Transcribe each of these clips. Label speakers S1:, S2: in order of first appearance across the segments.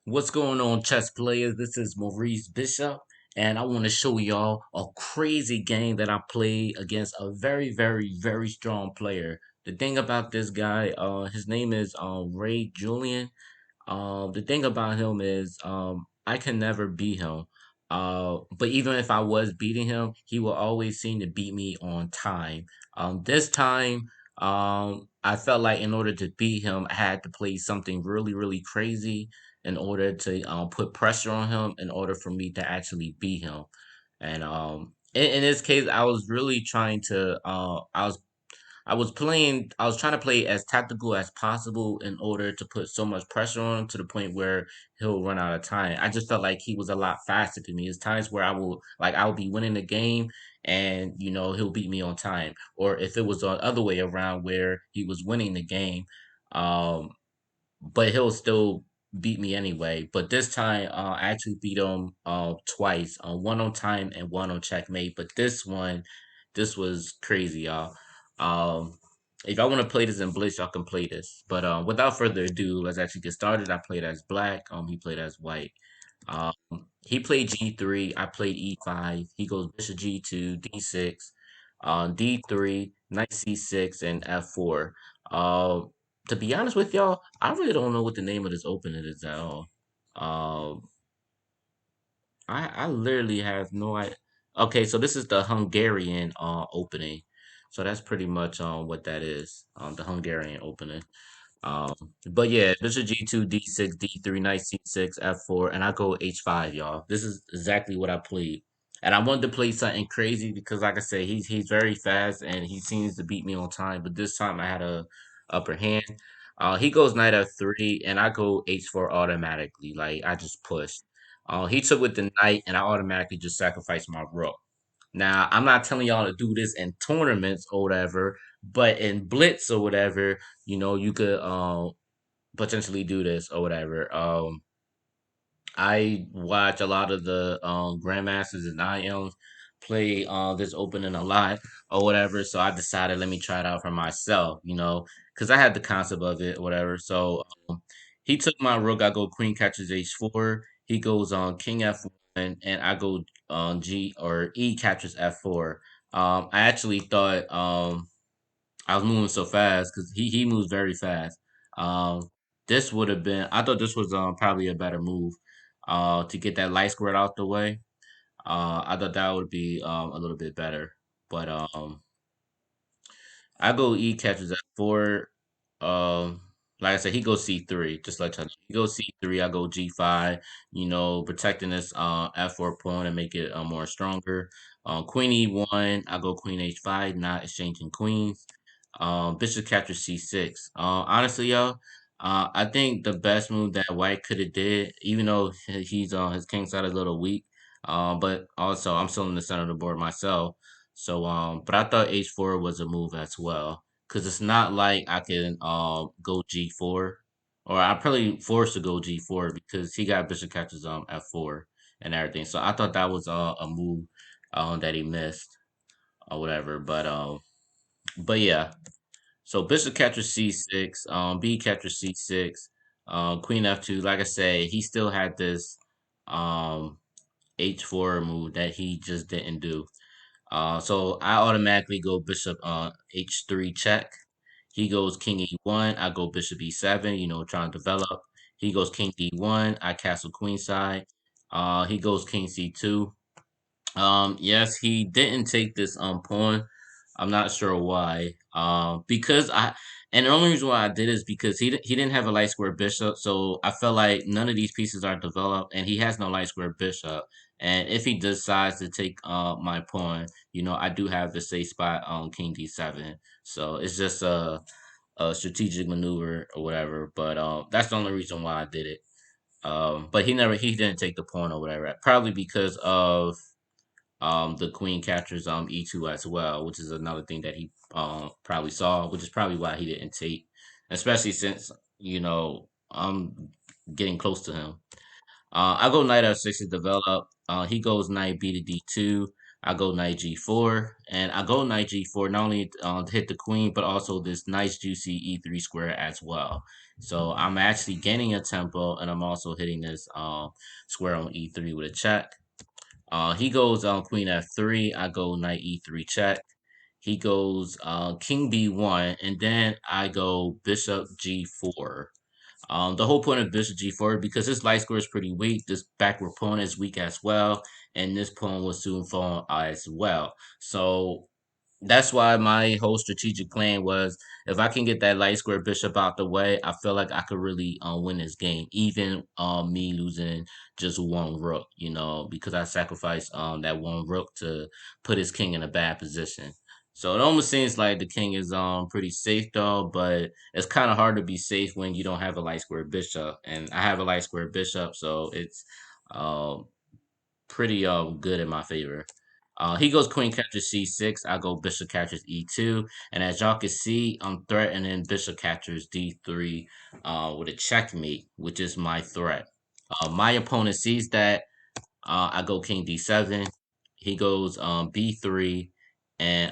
S1: What's going on, chess players? This is Maurice Bishop, and I want to show y'all a crazy game that I played against a very strong player. The thing about this guy, his name is ReyJulian. The thing about him is, I can never beat him. But even if I was beating him, he will always seem to beat me on time. This time, I felt like in order to beat him, I had to play something really crazy in order to put pressure on him in order for me to actually beat him. And in this case, I was really trying to. I was trying to play as tactical as possible in order to put so much pressure on him to the point where he'll run out of time. I just felt like he was a lot faster than me. There's times where I will be winning the game and he'll beat me on time. Or if it was the other way around where he was winning the game, um but he'll still beat me anyway. But this time, I actually beat him twice, one on time and one on checkmate. But this was crazy, y'all. Um, if y'all want to play this in Blitz, y'all can play this. But without further ado, let's actually get started. I played as black. He played as white. Um, he played G3. I played E5. He goes Bishop G2, D6, D3, Knight C6, and F4. To be honest with y'all, I really don't know what the name of this opening is at all. Um, I literally have no idea. Okay, so this is the Hungarian opening. So that's pretty much what that is. The Hungarian opening. Um, but yeah, this is G2, D6, D3, Knight C6, F4, and I go H5, y'all. This is exactly what I played. And I wanted to play something crazy because, like I said, he's very fast and he seems to beat me on time. But this time I had a upper hand. He goes Knight F3, and I go H4 automatically. Like I just pushed. He took with the Knight, and I automatically just sacrificed my Rook. Now, I'm not telling y'all to do this in tournaments or whatever, but in Blitz or whatever, you could potentially do this or whatever. I watch a lot of the grandmasters and IMs play this opening a lot or whatever, so I decided let me try it out for myself, because I had the concept of it or whatever. So he took my rook. I go queen catches h4. He goes on king f1, and I go on g or e captures f4. I actually thought I was moving so fast because he moves very fast. Um, this would have been. I thought this was probably a better move. To get that light squared out the way. I thought that would be a little bit better. But I go E catches at four. Like I said, he goes C3. Just like he goes C3. I go G5. Protecting this F4 pawn and make it more stronger. Queen E1. I go Queen H5. Not exchanging queens. Bishop captures C6. Honestly, y'all, I think the best move that White could have did, even though he's his king side is a little weak, but also I'm still in the center of the board myself. So but I thought H4 was a move as well, because it's not like I can go G4, or I probably forced to go G4 because he got Bishop catches F4 and everything. So I thought that was a move that he missed or whatever. But yeah. So bishop captures c6, b captures c6, queen f2. Like I said, he still had this um, h4 move that he just didn't do. So I automatically go bishop h3 check. He goes king e1. I go bishop e7. Trying to develop. He goes king d1. I castle queen side. He goes king c2. Yes, he didn't take this pawn. I'm not sure why. Because and the only reason why I did is because he didn't have a light square bishop, so I felt like none of these pieces are developed, and he has no light square bishop. And if he decides to take my pawn, I do have the safe spot on king d7. So it's just a strategic maneuver or whatever. But that's the only reason why I did it. But he didn't take the pawn or whatever, probably because of the queen captures e2 as well, which is another thing that he probably saw, which is probably why he didn't take, especially since I'm getting close to him. I go knight f6 to develop. He goes knight b to d2. I go knight g4, and I go knight g4 not only to hit the queen, but also this nice juicy e3 square as well. So I'm actually gaining a tempo, and I'm also hitting this square on e3 with a check. He goes queen f3. I go knight e3 check. He goes king b1, and then I go bishop g4. The whole point of bishop g4 because this light square is pretty weak. This backward pawn is weak as well, and this pawn will soon fall as well. So that's why my whole strategic plan was if I can get that light square bishop out the way, I feel like I could really win this game, even me losing just one rook, because I sacrificed that one rook to put his king in a bad position. So it almost seems like the king is pretty safe though, but it's kind of hard to be safe when you don't have a light square bishop, and I have a light square bishop, so it's um pretty good in my favor. He goes queen captures c6. I go bishop captures e2, and as y'all can see, I'm threatening bishop captures d3 with a checkmate, which is my threat. My opponent sees that. I go king d7. He goes b3, and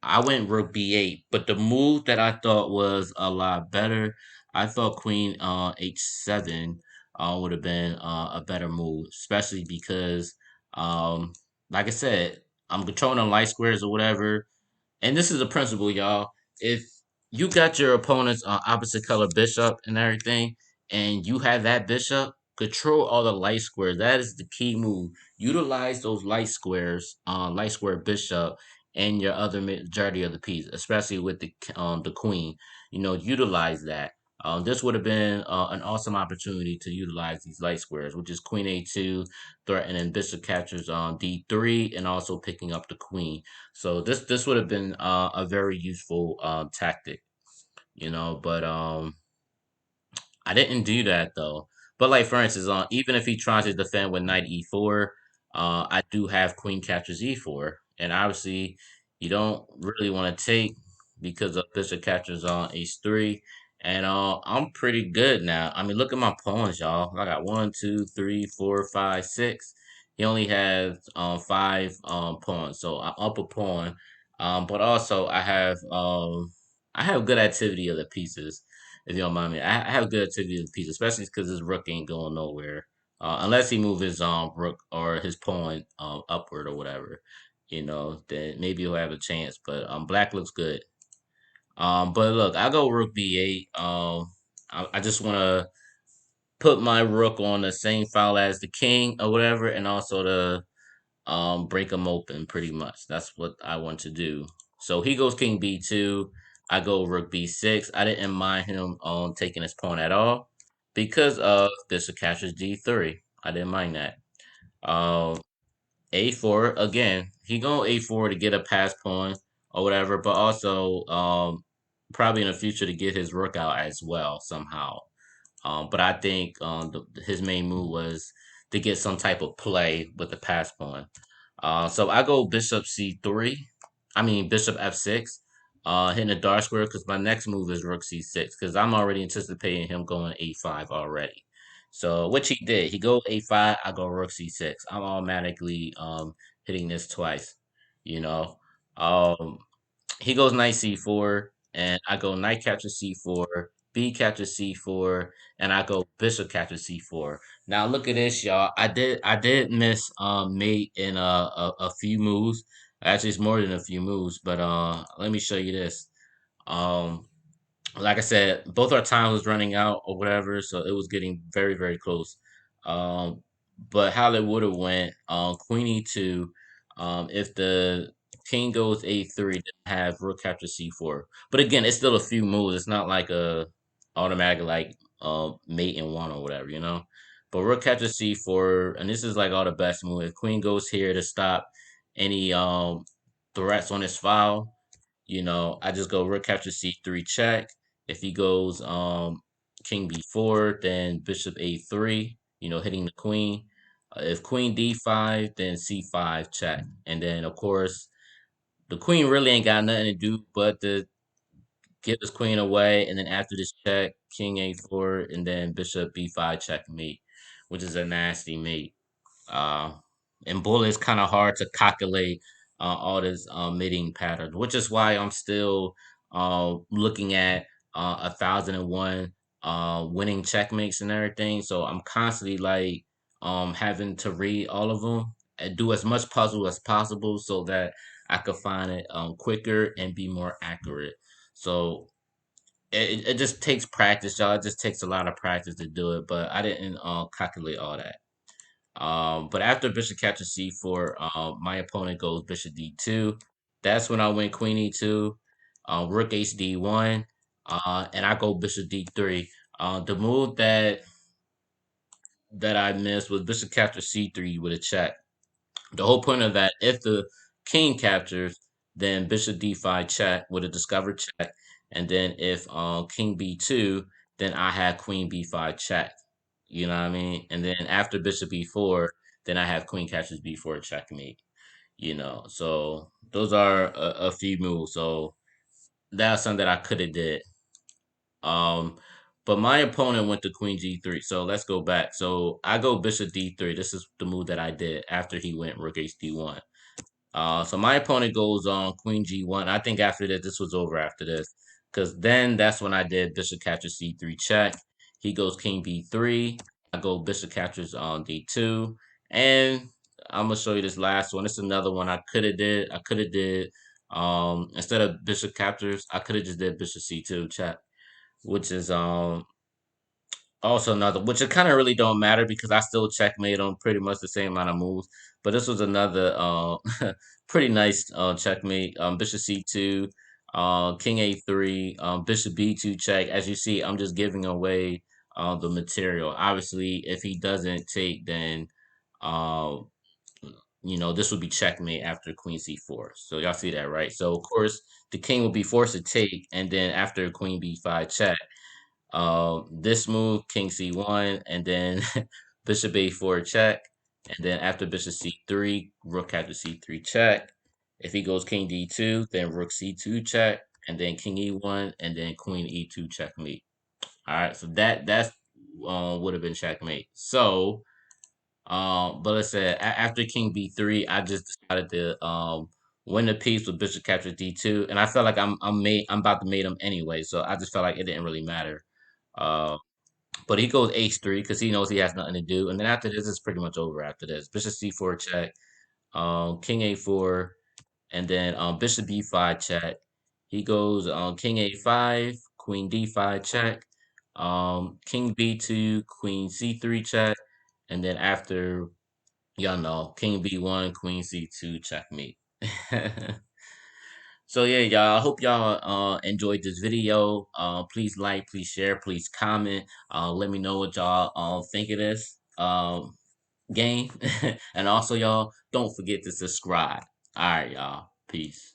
S1: I went rook b8. But the move that I thought was a lot better, I thought queen h7 would have been a better move, especially because, um, like I said, I'm controlling the light squares or whatever, and this is a principle, y'all. If you got your opponent's opposite color bishop and everything, and you have that bishop, control all the light squares. That is the key move. Utilize those light square bishop, and your other majority of the piece, especially with the queen. Utilize that. This would have been an awesome opportunity to utilize these light squares, which is queen a2, threatening bishop captures on d3, and also picking up the queen. So this would have been a very useful tactic, but I didn't do that though. But like for instance, even if he tries to defend with knight e4, I do have queen captures e4, and obviously you don't really want to take because of bishop captures on h3, and I'm pretty good now. I mean, look at my pawns, y'all. I got 1, 2, 3, 4, 5, 6. He only has five pawns, so I'm up a pawn. But also I have good activity of the pieces if you don't mind me. I have good activity with the piece, especially because his rook ain't going nowhere. Unless he move his rook or his pawn upward or whatever, then maybe he'll have a chance. But black looks good. But look, I go rook b8. I just want to put my rook on the same file as the king or whatever, and also to break them open pretty much. That's what I want to do. So he goes king b2. I go rook b6. I didn't mind him taking his pawn at all because of bishop captures d3. I didn't mind that. Um, a4 again. He go a4 to get a pass pawn or whatever, but also probably in the future to get his rook out as well somehow. But I think his main move was to get some type of play with the pass pawn. So I go bishop c3. I mean bishop f6, hitting a dark square because my next move is rook c6 because I'm already anticipating him going a5 already. So which he did. He go a5. I go rook c6. I'm automatically hitting this twice. You know. Um, he goes knight c4, and I go knight captures c4, b captures c4, and I go bishop captures c4. Now look at this, y'all. I did miss mate in a few moves. Actually, it's more than a few moves, but let me show you this. Um, like I said, both our time was running out or whatever, so it was getting very, very close. Um, but how it would have went, Queen E2, if the king goes A3, then have rook capture C4. But again, it's still a few moves. It's not like a automatic like mate in one or whatever, you know. But rook capture C4, and this is like all the best move. If queen goes here to stop any threats on his file, I just go rook capture c3 check. If he goes king b4, then bishop a3, hitting the queen. If queen d5, then c5 check. And then of course the queen really ain't got nothing to do but to give his queen away. And then after this check, king a4, and then bishop b5 checkmate, which is a nasty mate. Uh, and bullet is kind of hard to calculate all this mating pattern, which is why I'm still looking at 1001 winning checkmates and everything. So I'm constantly like having to read all of them and do as much puzzle as possible so that I could find it quicker and be more accurate. So it just takes practice, y'all. It just takes a lot of practice to do it, but I didn't calculate all that. But after bishop captures c4, my opponent goes bishop d2. That's when I went queen e2, rook hd1, and I go bishop d3. The move that I missed was bishop captures c3 with a check. The whole point of that, if the king captures, then bishop d5 check with a discovered check, and then if king b2, then I had queen b5 check. You know what I mean? And then after bishop b4, then I have queen captures b4 checkmate. You know, so those are a few moves. So that's something that I could have did. Um, but my opponent went to queen g3. So let's go back. So I go bishop d3. This is the move that I did after he went rook hd1. So my opponent goes on queen g1. I think after this was over after this. Because then that's when I did bishop captures c3 check. He goes king b3. I go bishop captures on d2. And I'm going to show you this last one. It's another one I could have did. I could have did, instead of bishop captures, I could have just did bishop c2 check. Which is also another, which it kind of really don't matter because I still checkmate on pretty much the same amount of moves. But this was another pretty nice checkmate. Bishop c2, king a3, bishop b2 check. As you see, I'm just giving away the material. Obviously, if he doesn't take, then uh, this would be checkmate after queen c4. So y'all see that, right? So of course the king will be forced to take, and then after queen b5 check. This move, king c1, and then bishop a4 check, and then after bishop c3, rook captures c3 check. If he goes king d2, then rook c2 check, and then king e1, and then queen e2 checkmate. All right, so that's would have been checkmate. So, but let's say after king b3, I just decided to win the piece with bishop captures d2, and I felt like I'm about to mate him anyway, so I just felt like it didn't really matter. Uh, but he goes h3 because he knows he has nothing to do. And then after this, it's pretty much over after this. Bishop c4 check, king a4, and then bishop b5 check. He goes king a5, queen d5 check, king b2, queen c3 check, and then after, y'all know, king b1, queen c2 checkmate. So yeah, y'all. I hope y'all enjoyed this video. Please like, please share, please comment. Let me know what y'all think of this game. And also, y'all, don't forget to subscribe. All right, y'all. Peace.